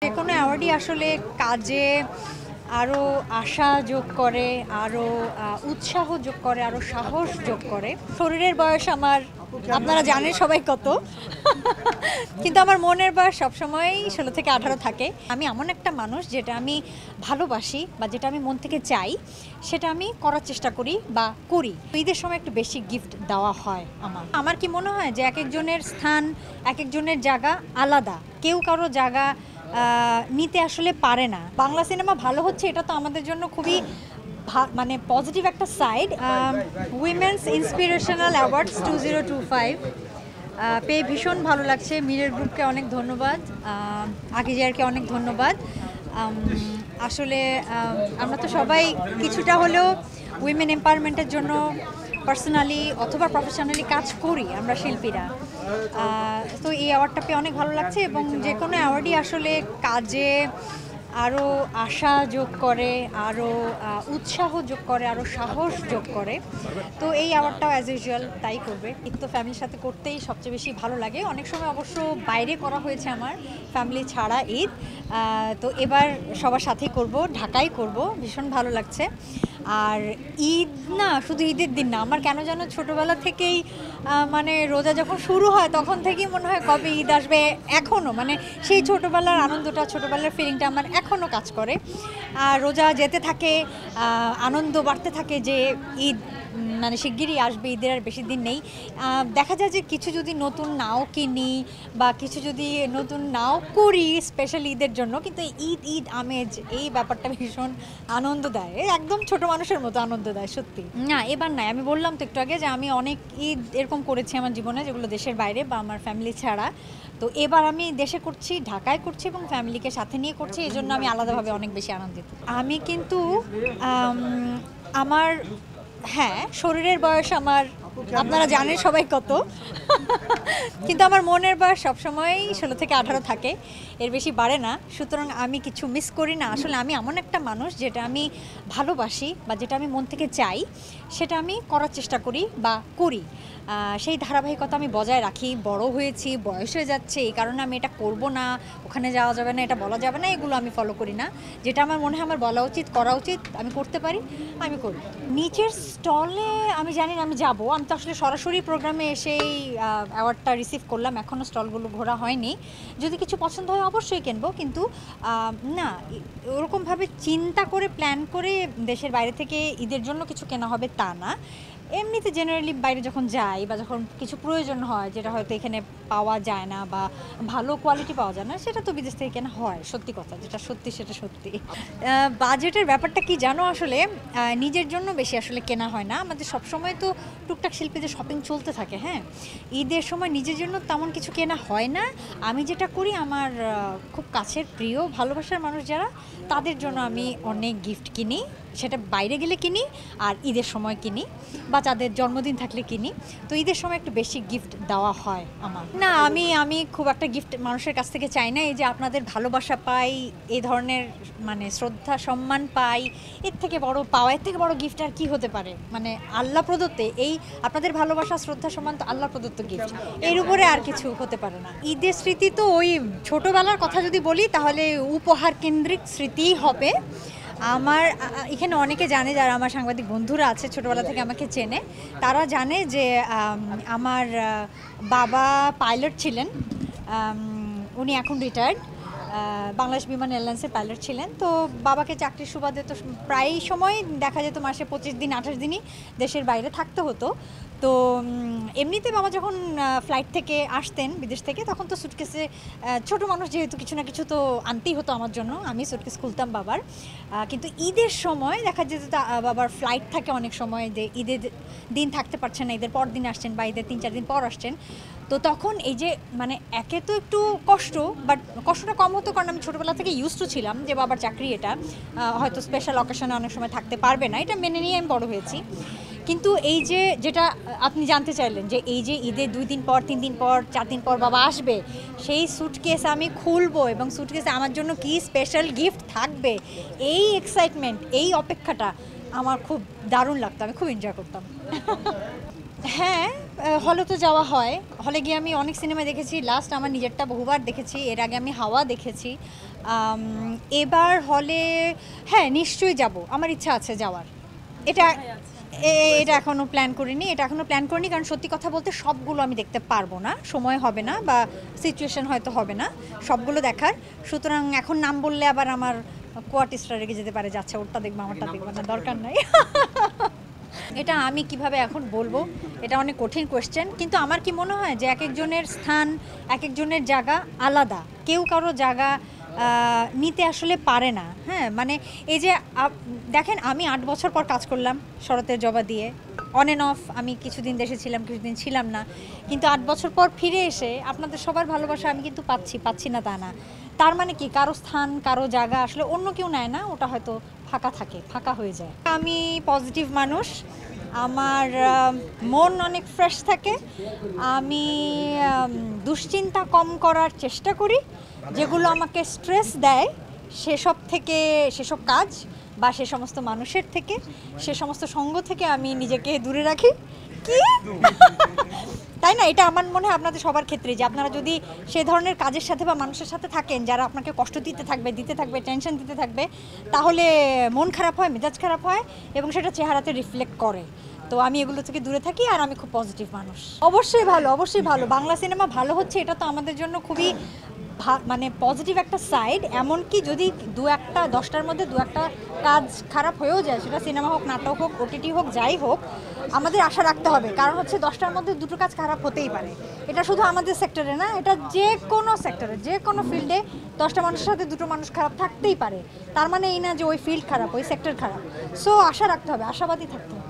যেকোনো অ্যাওয়ার্ডই আসলে কাজে আরও আশা যোগ করে, আরও উৎসাহ যোগ করে, আরও সাহস যোগ করে। শরীরের বয়স আমার আপনারা জানেন সবাই কত, কিন্তু আমার মনের বয়স সবসময়ই 16 থেকে 18 থাকে। আমি এমন একটা মানুষ যেটা আমি ভালোবাসি বা যেটা আমি মন থেকে চাই সেটা আমি করার চেষ্টা করি বা করি। ঈদের সময় একটু বেশি গিফট দেওয়া হয় আমার কি মনে হয় যে এক একজনের স্থান, এক একজনের জায়গা আলাদা, কেউ কারো জায়গা নিতে আসলে পারে না। বাংলা সিনেমা ভালো হচ্ছে এটা তো আমাদের জন্য খুবই মানে পজিটিভ একটা সাইড। উইমেন্স ইন্সপিরেশনাল অ্যাওয়ার্ডস 2025 পেয়ে ভীষণ ভালো লাগছে। মিরর গ্রুপকে অনেক ধন্যবাদ, আগিজারকে অনেক ধন্যবাদ। আসলে আমরা তো সবাই কিছুটা হলেও উইমেন এম্পাওয়ারমেন্টের জন্য পার্সোনালি অথবা প্রফেশনালি কাজ করি আমরা শিল্পীরা। তো এই অ্যাওয়ার্ডটা পেয়ে অনেক ভালো লাগছে এবং যে কোনো অ্যাওয়ার্ডই আসলে কাজে আরও আশা যোগ করে, আরও উৎসাহ যোগ করে, আরও সাহস যোগ করে। তো এই অ্যাওয়ার্ডটাও অ্যাজ ইউজুয়াল তাই করবে। ঈদ তো ফ্যামিলির সাথে করতেই সবচেয়ে বেশি ভালো লাগে। অনেক সময় অবশ্য বাইরে করা হয়েছে আমার ফ্যামিলি ছাড়া ঈদ। তো এবার সবার সাথেই করব, ঢাকায় করব, ভীষণ ভালো লাগছে। আর ঈদ না শুধু ঈদের দিন না, আমার কেন যেন ছোটোবেলা থেকেই মানে রোজা যখন শুরু হয় তখন থেকেই মনে হয় কবে ঈদ আসবে। এখনও মানে সেই ছোটোবেলার আনন্দটা, ছোটোবেলার ফিলিংটা আমার এখনও কাজ করে। আর রোজা যেতে থাকে, আনন্দ বাড়তে থাকে যে ঈদ মানে শিগগিরই আসবে, ঈদের আর বেশি দিন নেই। দেখা যায় যে কিছু যদি নতুন নাও কিনি বা কিছু যদি নতুন নাও করি স্পেশাল ঈদের জন্য, কিন্তু ঈদ ঈদ আমেজ এই ব্যাপারটা ভীষণ আনন্দ দেয়, একদম ছোট মানুষের মতো আনন্দ দেয় সত্যি। না এবার নাই, আমি বললাম তো একটু আগে যে আমি অনেক ঈদ এরকম করেছি আমার জীবনে যেগুলো দেশের বাইরে বা আমার ফ্যামিলি ছাড়া। তো এবার আমি দেশে করছি, ঢাকায় করছি এবং ফ্যামিলিকে সাথে নিয়ে করছি, এই জন্য আমি আলাদাভাবে অনেক বেশি আনন্দিত। আমি কিন্তু আমার হ্যাঁ শরীরের বয়স আমার আপনারা জানেন সবাই কত, কিন্তু আমার মনের বয়স সবসময়ই 16 থেকে 18 থাকে, এর বেশি বাড়ে না। সুতরাং আমি কিছু মিস করি না। আসলে আমি এমন একটা মানুষ যেটা আমি ভালোবাসি বা যেটা আমি মন থেকে চাই সেটা আমি করার চেষ্টা করি বা করি। সেই ধারাবাহিকতা আমি বজায় রাখি। বড় হয়েছি, বয়স হয়ে যাচ্ছে, এই কারণে আমি এটা করব না, ওখানে যাওয়া যাবে না, এটা বলা যাবে না, এগুলো আমি ফলো করি না। যেটা আমার মনে হয় আমার বলা উচিত, করা উচিত, আমি করতে পারি, আমি করি। নিচের স্টলে আমি জানি না, আমি যাব। আমি তো আসলে সরাসরি প্রোগ্রামে এসেই অ্যাওয়ার্ডটা রিসিভ করলাম, এখনও স্টলগুলো ঘোরা হয়নি। যদি কিছু পছন্দ হয় অবশ্যই কিনবো, কিন্তু না ওরকমভাবে চিন্তা করে প্ল্যান করে দেশের বাইরে থেকে ঈদের জন্য কিছু কেনা হবে তা না। এমনিতে জেনারেলি বাইরে যখন যাই বা যখন কিছু প্রয়োজন হয় যেটা হয়তো এখানে পাওয়া যায় না বা ভালো কোয়ালিটি পাওয়া যায় না, সেটা তো বিদেশ থেকে কেনা হয়। সত্যি কথা যেটা সত্যি সেটা সত্যি। বাজেটের ব্যাপারটা কি জানো, আসলে নিজের জন্য বেশি আসলে কেনা হয় না আমাদের। সবসময় তো টুকটাক শিল্পীদের শপিং চলতে থাকে। হ্যাঁ, ঈদের সময় নিজের জন্য তেমন কিছু কেনা হয় না। আমি যেটা করি আমার খুব কাছের প্রিয় ভালোবাসার মানুষ যারা, তাদের জন্য আমি অনেক গিফট কিনি। সেটা বাইরে গেলে কিনি আর ঈদের সময় কিনি বা তাদের জন্মদিন থাকলে কিনি। তো ঈদের সময় একটু বেশি গিফট দেওয়া হয় আমার। না আমি খুব একটা গিফট মানুষের কাছ থেকে চাই না। এই যে আপনাদের ভালোবাসা পাই, এই ধরনের মানে শ্রদ্ধা সম্মান পাই, এর থেকে বড় পাওয়া, এর থেকে বড় গিফট আর কি হতে পারে? মানে আল্লাহ প্রদত্ত এই আপনাদের ভালোবাসা শ্রদ্ধা সম্মান তো আল্লাহ প্রদত্ত গিফট, এর উপরে আর কিছু হতে পারে না। ঈদের স্মৃতি তো ওই ছোটোবেলার কথা যদি বলি তাহলে উপহার কেন্দ্রিক স্মৃতিই হবে আমার। এখানে অনেকে জানে, যারা আমার সাংবাদিক বন্ধুরা আছে ছোটোবেলা থেকে আমাকে চেনে, তারা জানে যে আমার বাবা পাইলট ছিলেন। উনি এখন রিটায়ার্ড, বাংলাদেশ বিমান এয়ারলাইন্সের পাইলট ছিলেন। তো বাবাকে চাকরির সুবাদে তো প্রায় সময় দেখা যেত মাসে 25 দিন 28 দিনই দেশের বাইরে থাকতে হতো। তো এমনিতে বাবা যখন ফ্লাইট থেকে আসতেন বিদেশ থেকে, তখন তো সুটকেসে ছোটো মানুষ যেহেতু কিছু না কিছু তো আনতেই হতো আমার জন্য, আমি সুটকেস খুলতাম বাবার। কিন্তু ঈদের সময় দেখা যেত বাবার ফ্লাইট থাকে অনেক সময়, যে ঈদের দিন থাকতে পারছেন না, ঈদের পর দিন আসছেন বা ঈদের 3-4 দিন পর আসছেন। তো তখন এই যে মানে একে তো একটু কষ্ট, বাট কষ্টটা কম হতো কারণ আমি ছোটোবেলা থেকে ইউজ টু ছিলাম যে বাবার চাকরি, এটা হয়তো স্পেশাল অকেশনে অনেক সময় থাকতে পারবে না, এটা মেনে নিয়ে আমি বড় হয়েছি। কিন্তু এই যে যেটা আপনি জানতে চাইলেন যে এই যে ঈদের 2 দিন পর 3 দিন পর 4 দিন পর বাবা আসবে, সেই সুটকেস আমি খুলবো এবং সুটকেসে আমার জন্য কি স্পেশাল গিফট থাকবে, এই এক্সাইটমেন্ট, এই অপেক্ষাটা আমার খুব দারুণ লাগতো, আমি খুব এনজয় করতাম। হ্যাঁ, হলে তো যাওয়া হয়, হলে গিয়ে আমি অনেক সিনেমা দেখেছি। লাস্ট আমার নিজেরটা বহুবার দেখেছি, এর আগে আমি হাওয়া দেখেছি। এবার হলে হ্যাঁ নিশ্চয়ই যাব, আমার ইচ্ছা আছে যাওয়ার। এটা এটা এখনও প্ল্যান করিনি, কারণ সত্যি কথা বলতে সবগুলো আমি দেখতে পারবো না, সময় হবে না বা সিচুয়েশন হয়তো হবে না সবগুলো দেখার। সুতরাং এখন নাম বললে আবার আমার কোয়ার্টিস্টরা রেগে যেতে পারে, যাচ্ছে ওরটা দেখবো আমারটা দেখবো না, দরকার নাই। এটা আমি কিভাবে এখন বলবো, এটা অনেক কঠিন কোয়েশ্চেন। কিন্তু আমার কি মনে হয় যে এক একজনের স্থান, এক একজনের জায়গা আলাদা, কেউ কারো জায়গা নিতে আসলে পারে না। হ্যাঁ মানে এই যে দেখেন, আমি 8 বছর পর কাজ করলাম শরতের জবা দিয়ে, অন অ্যান্ড অফ। আমি কিছুদিন দেশে ছিলাম, কিছুদিন ছিলাম না, কিন্তু 8 বছর পর ফিরে এসে আপনাদের সবার ভালোবাসা আমি কিন্তু পাচ্ছি না তা না। তার মানে কি কারো স্থান, কারো জায়গা আসলে অন্য কেউ নেয় না, ওটা হয়তো ফাঁকা থাকে, ফাঁকা হয়ে যায়। আমি পজিটিভ মানুষ, আমার মন অনেক ফ্রেশ থাকে, আমি দুশ্চিন্তা কম করার চেষ্টা করি, যেগুলো আমাকে স্ট্রেস দেয় সেসব কাজ বা সে সমস্ত মানুষের থেকে, সে সমস্ত সঙ্গ থেকে আমি নিজেকে দূরে রাখি। কি তাই না? এটা আমার মনে হয় আপনাদের সবার ক্ষেত্রে, যে আপনারা যদি সে ধরনের কাজের সাথে বা মানুষের সাথে থাকেন যারা আপনাকে কষ্ট দিতে থাকবে, টেনশন দিতে থাকবে, তাহলে মন খারাপ হয়, মেজাজ খারাপ হয় এবং সেটা চেহারাতে রিফ্লেক্ট করে। তো আমি এগুলো থেকে দূরে থাকি, আর আমি খুব পজিটিভ মানুষ। অবশ্যই ভালো। বাংলা সিনেমা ভালো হচ্ছে, এটা তো আমাদের জন্য খুবই মানে পজিটিভ একটা সাইড। এমনকি যদি 10টার মধ্যে 2-1টা কাজ খারাপ হয়েও যায়, সেটা সিনেমা হোক, নাটক হোক, ওটিটি হোক, যাই হোক, আমাদের আশা রাখতে হবে। কারণ হচ্ছে 10টার মধ্যে 2টো কাজ খারাপ হতেই পারে। এটা শুধু আমাদের সেক্টরে না, এটা যে কোনো সেক্টরে, যে কোনো ফিল্ডে 10টা মানুষের সাথে 2টো মানুষ খারাপ থাকতেই পারে। তার মানে এই না যে ওই ফিল্ড খারাপ, ওই সেক্টর খারাপ। সো আশা রাখতে হবে, আশাবাদী থাকতে হবে।